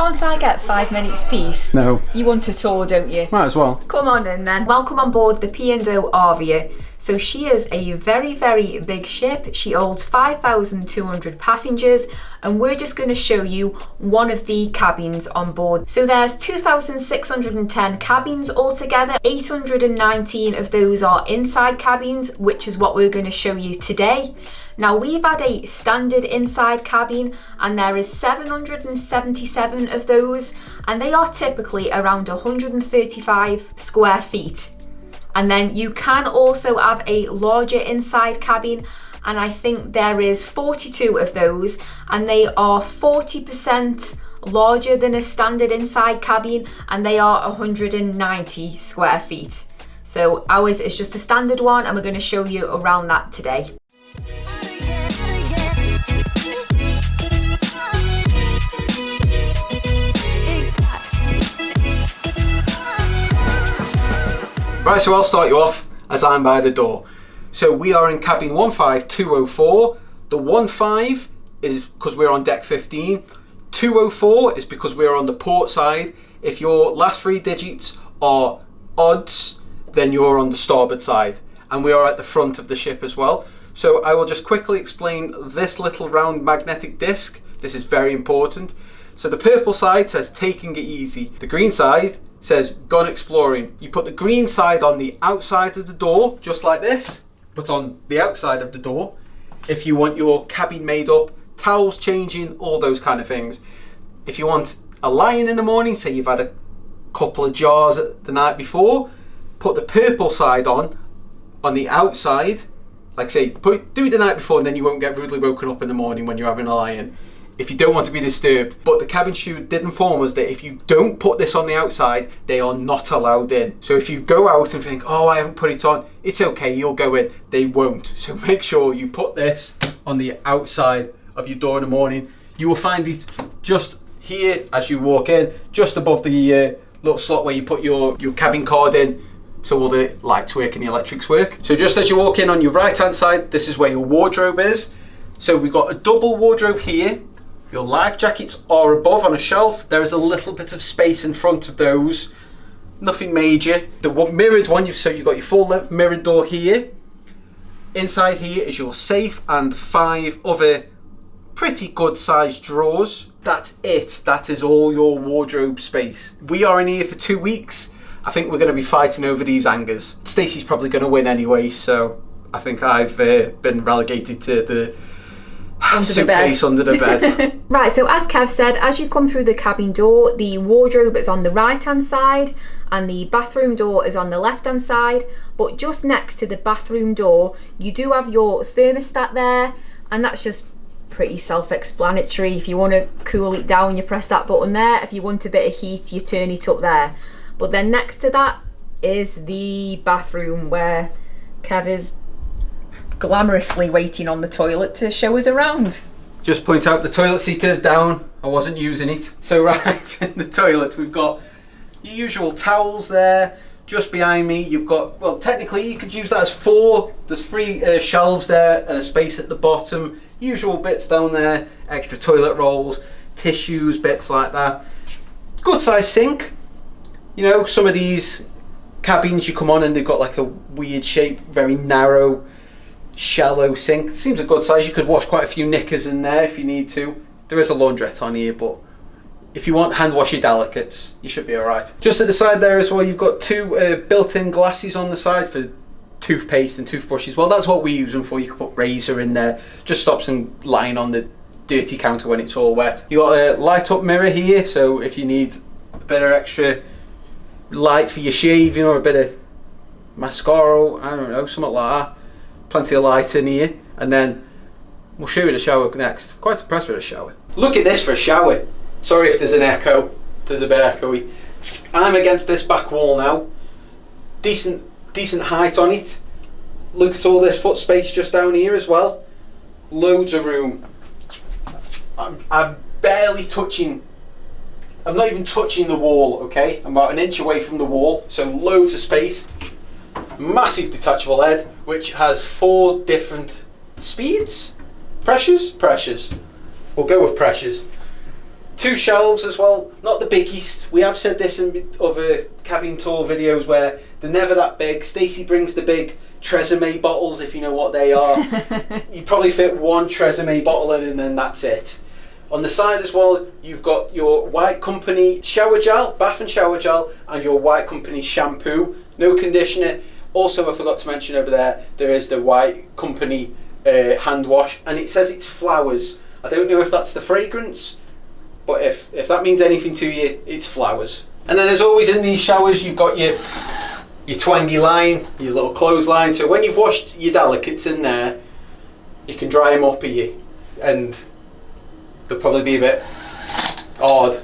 Can't I get 5 minutes peace? No. You want a tour, don't you? Might as well. Come on in then. Welcome on board the P&O Arvia. So she is a very, very big ship. She holds 5,200 passengers, and we're just going to show you one of the cabins on board. So there's 2,610 cabins altogether. 819 of those are inside cabins, which is what we're going to show you today. Now we've had a standard inside cabin, and there is 777 of those, and they are typically around 135 square feet. And then you can also have a larger inside cabin, and I think there is 42 of those, and they are 40% larger than a standard inside cabin, and they are 190 square feet. So ours is just a standard one, and we're going to show you around that today. Right, so I'll start you off as I'm by the door. So we are in cabin 15204. The 15 is because we're on deck 15. 204 is because we're on the port side. If your last 3 digits are odds, then you're on the starboard side. And we are at the front of the ship as well. So I will just quickly explain this little round magnetic disc. This is very important. So the purple side says taking it easy. The green side says gone exploring. You put the green side on the outside of the door, just like this, but on the outside of the door, if you want your cabin made up, towels changing, all those kind of things. If you want a lie-in in the morning, say you've had a couple of jars the night before, put the purple side on the outside, like say, do it the night before, and then you won't get rudely woken up in the morning when you're having a lie-in. If you don't want to be disturbed. But the cabin steward did inform us that if you don't put this on the outside, they are not allowed in. So if you go out and think, oh, I haven't put it on, it's okay, you'll go in. They won't. So make sure you put this on the outside of your door in the morning. You will find it just here as you walk in, just above the little slot where you put your cabin card in, so all the lights work and the electrics work. So just as you walk in on your right hand side, this is where your wardrobe is. So we've got a double wardrobe here. Your life jackets are above on a shelf. There is a little bit of space in front of those. Nothing major. The mirrored one, so you've got your full length mirrored door here. Inside here is your safe and 5 other pretty good sized drawers. That's it. That is all your wardrobe space. We are in here for 2 weeks. I think we're going to be fighting over these hangers. Stacey's probably going to win anyway, so I think I've been relegated to the suitcase under the bed. Right, so as Kev said, as you come through the cabin door, the wardrobe is on the right hand side and the bathroom door is on the left hand side, but just next to the bathroom door you do have your thermostat there, and that's just pretty self-explanatory. If you want to cool it down, you press that button there. If you want a bit of heat, you turn it up there. But then next to that is the bathroom, where Kev is glamorously waiting on the toilet to show us around. Just point out the toilet seat is down. I wasn't using it. So right in the toilet we've got your usual towels there. Just behind me you've got, well, technically you could use that as 4. There's 3 shelves there and a space at the bottom. Usual bits down there, extra toilet rolls, tissues, bits like that. Good size sink. You know, some of these cabins you come on and they've got like a weird shape, very narrow, shallow sink. Seems a good size. You could wash quite a few knickers in there if you need to. There is a laundrette on here, but if you want hand wash your delicates, you should be alright. Just at the side there as well, you've got 2 built-in glasses on the side for toothpaste and toothbrushes. Well, that's what we use them for. You can put razor in there. Just stops them lying on the dirty counter when it's all wet. You've got a light-up mirror here, so if you need a bit of extra light for your shaving or a bit of mascara, I don't know, something like that. Plenty of light in here, and then we'll show you the shower next. Quite impressed with the shower. Look at this for a shower. Sorry if there's an echo. There's a bit echoey. I'm against this back wall now. Decent height on it. Look at all this foot space just down here as well. Loads of room. I'm barely touching. I'm not even touching the wall, okay? I'm about an inch away from the wall, so loads of space. Massive detachable head, which has 4 different speeds? Pressures? We'll go with pressures. 2 shelves as well, not the biggest. We have said this in other cabin tour videos where they're never that big. Stacey brings the big Tresemme bottles, if you know what they are. You probably fit 1 Tresemme bottle in and then that's it. On the side as well, you've got your White Company shower gel, bath and shower gel, and your White Company shampoo, no conditioner. Also, I forgot to mention over there is the White Company hand wash, and it says it's flowers. I don't know if that's the fragrance, but if that means anything to you, it's flowers. And then as always in these showers, you've got your twangy line, your little clothesline. So when you've washed your delicates in there, you can dry them up and they'll probably be a bit odd.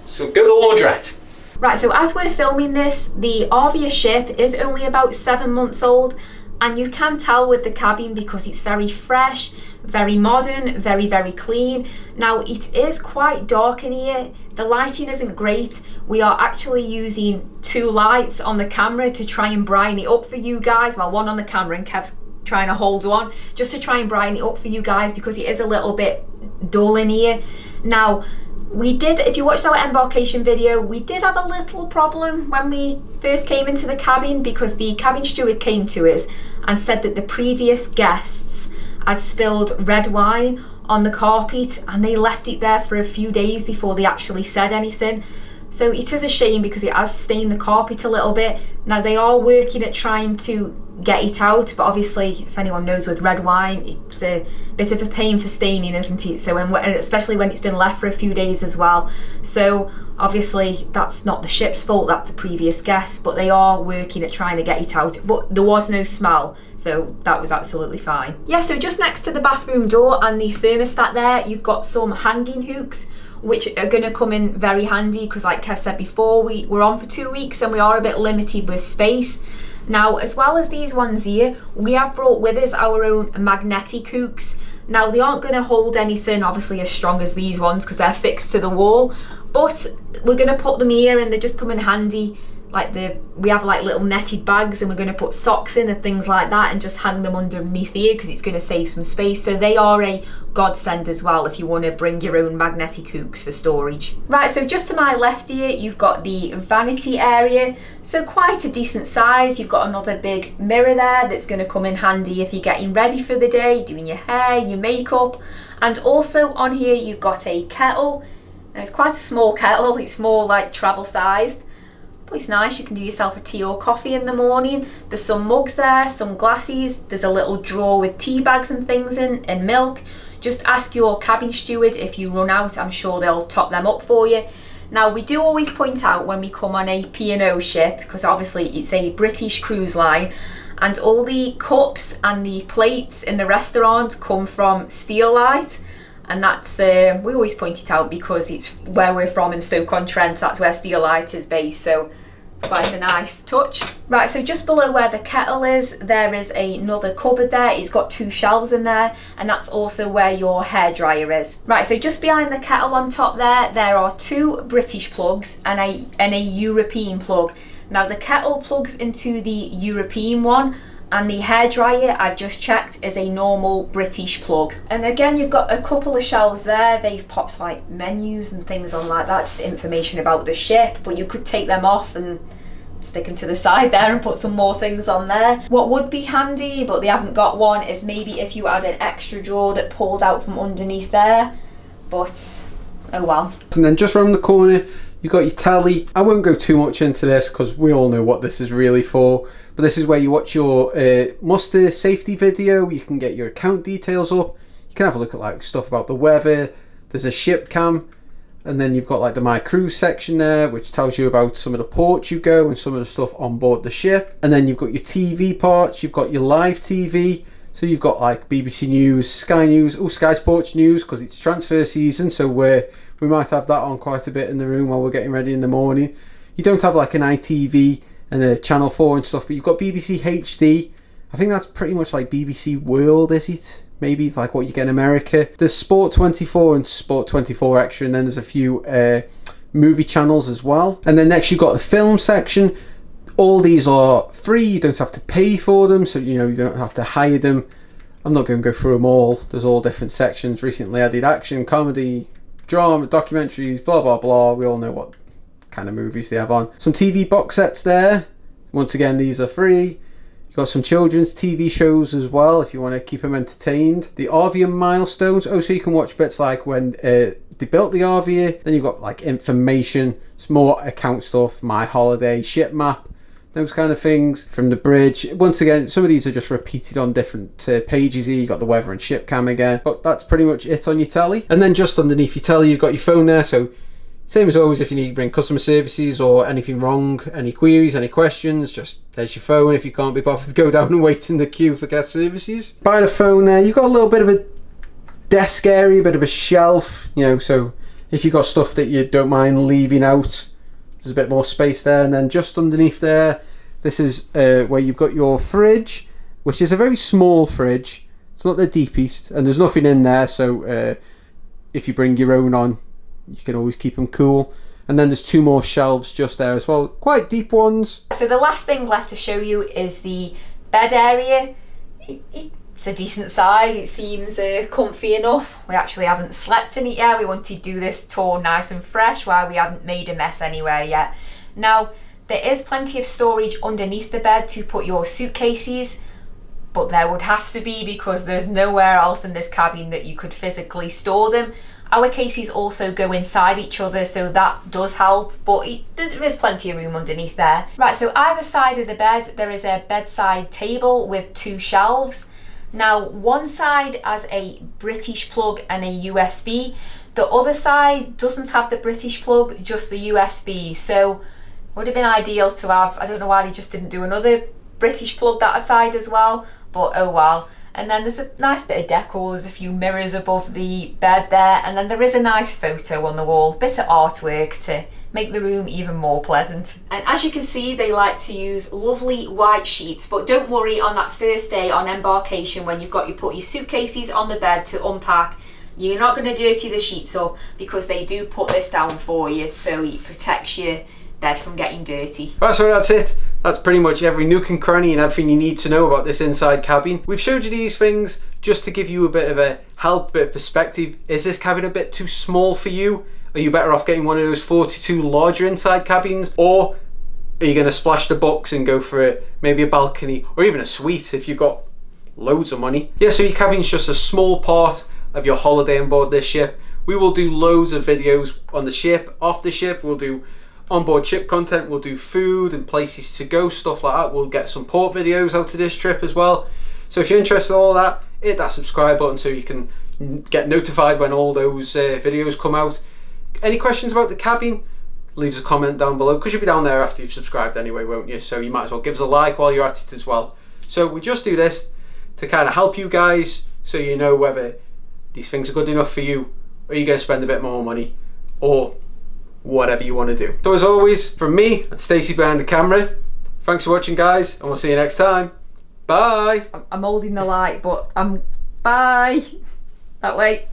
So go to laundrette. Right, so as we're filming this, the Arvia ship is only about 7 months old, and you can tell with the cabin because it's very fresh, very modern, very, very clean. Now, it is quite dark in here. The lighting isn't great. We are actually using 2 lights on the camera to try and brighten it up for you guys. Well, 1 on the camera and Kev's trying to hold one, just to try and brighten it up for you guys because it is a little bit dull in here. Now, we did, if you watched our embarkation video, we did have a little problem when we first came into the cabin because the cabin steward came to us and said that the previous guests had spilled red wine on the carpet and they left it there for a few days before they actually said anything. So it is a shame because it has stained the carpet a little bit. Now they are working at trying to get it out, but obviously if anyone knows with red wine, it's a bit of a pain for staining, isn't it? So, and especially when it's been left for a few days as well. So obviously that's not the ship's fault, that's the previous guests, but they are working at trying to get it out. But there was no smell, so that was absolutely fine. Yeah, so just next to the bathroom door and the thermostat there, you've got some hanging hooks which are going to come in very handy because like Kev said before, we're on for 2 weeks and we are a bit limited with space. Now, as well as these ones here, we have brought with us our own magnetic hooks. Now, they aren't going to hold anything obviously as strong as these ones because they're fixed to the wall, but we're going to put them here and they just come in handy. Like we have like little netted bags and we're going to put socks in and things like that and just hang them underneath here because it's going to save some space. So they are a godsend as well if you want to bring your own magnetic hooks for storage. Right, so just to my left here, you've got the vanity area. So quite a decent size. You've got another big mirror there that's going to come in handy if you're getting ready for the day, doing your hair, your makeup. And also on here, you've got a kettle. Now it's quite a small kettle. It's more like travel sized. But it's nice, you can do yourself a tea or coffee in the morning. There's some mugs there, some glasses. There's a little drawer with tea bags and things in, and milk. Just ask your cabin steward if you run out, I'm sure they'll top them up for you. Now, we do always point out when we come on a P&O ship, because obviously it's a British cruise line, and all the cups and the plates in the restaurant come from Steelite. And that's, we always point it out because it's where we're from in Stoke-on-Trent, that's where Steelite is based, so it's quite a nice touch. Right, so just below where the kettle is, there is another cupboard there. It's got 2 shelves in there, and that's also where your hairdryer is. Right, so just behind the kettle on top there are 2 British plugs and a European plug. Now the kettle plugs into the European one, and the hairdryer, I've just checked, is a normal British plug. And again, you've got a couple of shelves there. They've popped like menus and things on like that, just information about the ship, but you could take them off and stick them to the side there and put some more things on there. What would be handy, but they haven't got one, is maybe if you had an extra drawer that pulled out from underneath there, but oh well. And then just around the corner, you've got your telly. I won't go too much into this because we all know what this is really for. But this is where you watch your muster safety video. You can get your account details up. You can have a look at like stuff about the weather. There's a ship cam. And then you've got like the My Cruise section there, which tells you about some of the ports you go and some of the stuff on board the ship. And then you've got your TV parts. You've got your live TV. So you've got like BBC News, Sky News, Sky Sports News, because it's transfer season. So we might have that on quite a bit in the room while we're getting ready in the morning. You don't have like an ITV and a Channel 4 and stuff, but you've got BBC HD. I think that's pretty much like BBC World, is it? Maybe it's like what you get in America. There's Sport 24 and Sport 24 Extra, and then there's a few movie channels as well. And then next you've got the film section. All these are free, you don't have to pay for them, so you don't have to hire them. I'm not going to go through them all. There's all different sections. Recently I did action, comedy, drama, documentaries, blah blah blah. We all know what kind of movies they have on. Some TV box sets there. Once again, these are free. You've got some children's TV shows as well if you want to keep them entertained. The Arvia milestones. So you can watch bits like when they built the Arvia. Then you've got like information, some more account stuff, my holiday, ship map, those kind of things from the bridge. Once again, some of these are just repeated on different pages here. You got the weather and ship cam again, but that's pretty much it on your telly. And then just underneath your telly, you've got your phone there. So same as always, if you need to ring customer services or anything wrong, any queries, any questions, just there's your phone. If you can't be bothered to go down and wait in the queue for guest services, by the phone there, you've got a little bit of a desk area, a bit of a shelf, you know, so if you've got stuff that you don't mind leaving out, there's a bit more space there. And then just underneath there, this is where you've got your fridge, which is a very small fridge. It's not the deepest, and there's nothing in there, so if you bring your own on, you can always keep them cool. And then there's two more shelves just there as well, quite deep ones. So the last thing left to show you is the bed area. It's a decent size, it seems comfy enough. We actually haven't slept in it yet. We wanted to do this tour nice and fresh while we hadn't made a mess anywhere yet. Now, there is plenty of storage underneath the bed to put your suitcases, but there would have to be because there's nowhere else in this cabin that you could physically store them. Our cases also go inside each other, so that does help, but there is plenty of room underneath there. Right, so either side of the bed, there is a bedside table with two shelves. Now, one side has a British plug and a USB. The other side doesn't have the British plug, just the USB. So, would have been ideal to have, I don't know why they just didn't do another British plug that side as well, but oh well. And then there's a nice bit of decor, there's a few mirrors above the bed there, and then there is a nice photo on the wall, bit of artwork to make the room even more pleasant. And as you can see, they like to use lovely white sheets, but don't worry, on that first day on embarkation when you've got put your suitcases on the bed to unpack, you're not going to dirty the sheets up because they do put this down for you, so it protects your bed from getting dirty. Right, so that's it. That's pretty much every nook and cranny and everything you need to know about this inside cabin. We've showed you these things just to give you a bit of a help, bit of perspective. Is this cabin a bit too small for you? Are you better off getting one of those 42 larger inside cabins? Or are you going to splash the bucks and go for maybe a balcony or even a suite if you've got loads of money? Yeah, so your cabin's just a small part of your holiday on board this ship. We will do loads of videos on the ship, off the ship. We'll do onboard ship content, we'll do food and places to go, stuff like that. We'll get some port videos out of this trip as well. So if you're interested in all that, hit that subscribe button so you can get notified when all those videos come out. Any questions about the cabin, leave us a comment down below, because you'll be down there after you've subscribed anyway, won't you? So you might as well give us a like while you're at it as well. So we just do this to kind of help you guys, so you know whether these things are good enough for you, or you're going to spend a bit more money, or whatever you want to do. So as always, from me and Stacey behind the camera, thanks for watching, guys, and we'll see you next time. Bye. I'm holding the light, but bye. That way.